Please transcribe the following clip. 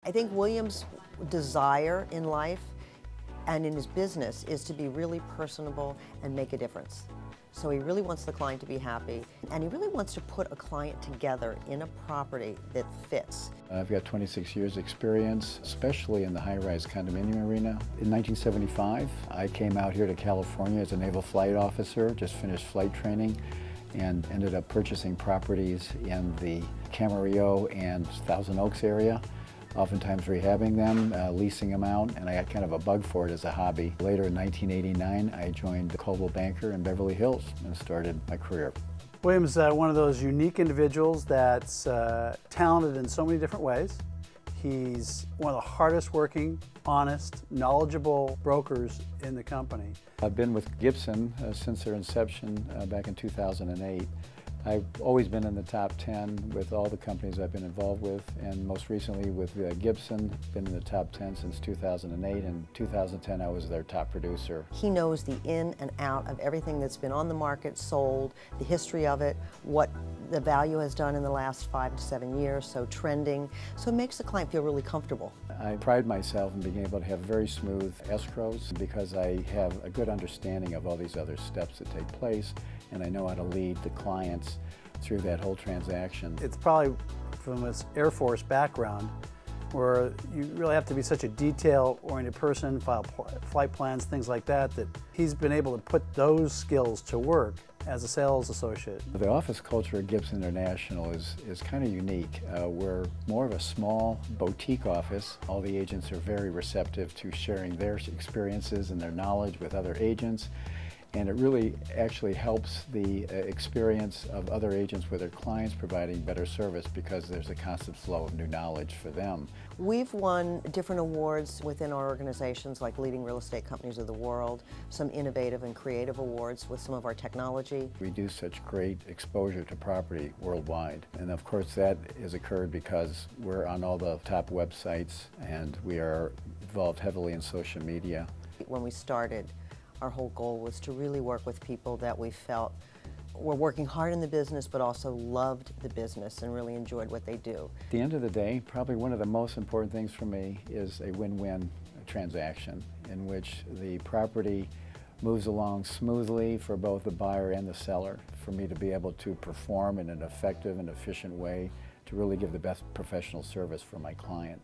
I think William's desire in life and in his business is to be really personable and make a difference. So he really wants the client to be happy, and he really wants to put a client together in a property that fits. I've got 26 years experience, especially in the high-rise condominium arena. In 1975, I came out here to California as a naval flight officer, just finished flight training, and ended up purchasing properties in the Camarillo and Thousand Oaks area, oftentimes rehabbing them, leasing them out, and I got kind of a bug for it as a hobby. Later in 1989, I joined Coldwell Banker in Beverly Hills and started my career. William's one of those unique individuals that's talented in so many different ways. He's one of the hardest working, honest, knowledgeable brokers in the company. I've been with Gibson since their inception back in 2008. I've always been in the top 10 with all the companies I've been involved with, and most recently with Gibson, been in the top 10 since 2008. In 2010, I was their top producer. He knows the in and out of everything that's been on the market, sold, the history of it, what the value has done in the last 5 to 7 years, so trending. So it makes the client feel really comfortable. I pride myself in being able to have very smooth escrows because I have a good understanding of all these other steps that take place, and I know how to lead the clients through that whole transaction. It's probably from his Air Force background where you really have to be such a detail-oriented person, file flight plans, things like that, that he's been able to put those skills to work as a sales associate. The office culture at Gibson International is kind of unique. We're more of a small boutique office. All the agents are very receptive to sharing their experiences and their knowledge with other agents. And it really actually helps the experience of other agents with their clients, providing better service because there's a constant flow of new knowledge for them. We've won different awards within our organizations, like Leading Real Estate Companies of the World, some innovative and creative awards with some of our technology. We do such great exposure to property worldwide. And of course that has occurred because we're on all the top websites and we are involved heavily in social media. When we started, our whole goal was to really work with people that we felt were working hard in the business but also loved the business and really enjoyed what they do. At the end of the day, probably one of the most important things for me is a win-win transaction in which the property moves along smoothly for both the buyer and the seller, for me to be able to perform in an effective and efficient way to really give the best professional service for my client.